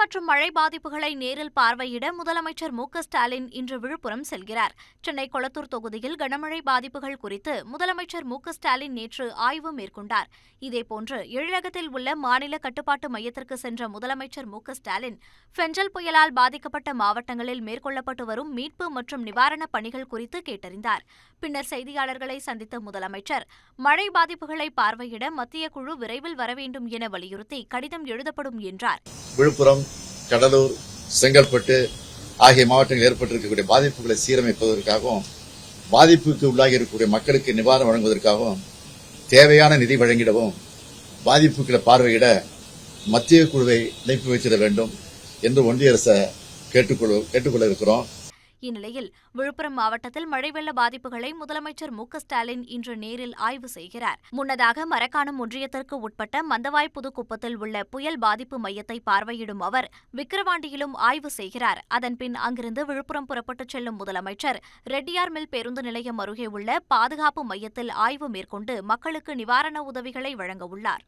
மற்றும் மழை பாதிப்புகளை நேரில் பார்வையிட முதலமைச்சர் மு.க.ஸ்டாலின் இன்று விழுப்புரம் செல்கிறார். சென்னை கொளத்தூர் தொகுதியில் கனமழை பாதிப்புகள் குறித்து முதலமைச்சர் மு.க.ஸ்டாலின் நேற்று ஆய்வு மேற்கொண்டார். இதேபோன்று எழிலகத்தில் உள்ள மாநில கட்டுப்பாட்டு மையத்திற்கு சென்ற முதலமைச்சர் மு.க.ஸ்டாலின் ஃபெஞ்சல் புயலால் பாதிக்கப்பட்ட மாவட்டங்களில் மேற்கொள்ளப்பட்டு வரும் மீட்பு மற்றும் நிவாரணப் பணிகள் குறித்து கேட்டறிந்தார். பின்னர் செய்தியாளர்களை சந்தித்த முதலமைச்சர் மழை பாதிப்புகளை பார்வையிட மத்திய குழு விரைவில் வர வேண்டும் என வலியுறுத்தி கடிதம் எழுதப்படும் என்றார். விழுப்புரம், கடலூர், செங்கல்பட்டு ஆகிய மாவட்டங்களில் ஏற்பட்டிருக்கக்கூடிய பாதிப்புகளை சீரமைப்பதற்காகவும் பாதிப்புக்கு உள்ளாகி இருக்கக்கூடிய மக்களுக்கு நிவாரணம் வழங்குவதற்காகவும் தேவையான நிதி வழங்கிடவும் பாதிப்புகளை பார்வையிட மத்திய குழுவை அனுப்பி வைத்திட வேண்டும் என்று ஒன்றிய அரசை கேட்டுக்கொள்ள இருக்கிறோம். இந்நிலையில் விழுப்புரம் மாவட்டத்தில் மழை வெள்ள பாதிப்புகளை முதலமைச்சர் மு.க.ஸ்டாலின் இன்று நேரில் ஆய்வு செய்கிறார். முன்னதாக மரக்காணம் ஒன்றியத்திற்கு உட்பட்ட மந்தவாய் புதுக்குப்பத்தில் உள்ள புயல் பாதிப்பு மையத்தை பார்வையிடும் அவர் விக்கிரவாண்டியிலும் ஆய்வு செய்கிறார். அதன்பின் அங்கிருந்து விழுப்புரம் புறப்பட்டுச் செல்லும் முதலமைச்சர் ரெட்டியார் மில் பேருந்து நிலையம் அருகே உள்ள பாதுகாப்பு மையத்தில் ஆய்வு மேற்கொண்டு மக்களுக்கு நிவாரண உதவிகளை வழங்கவுள்ளார்.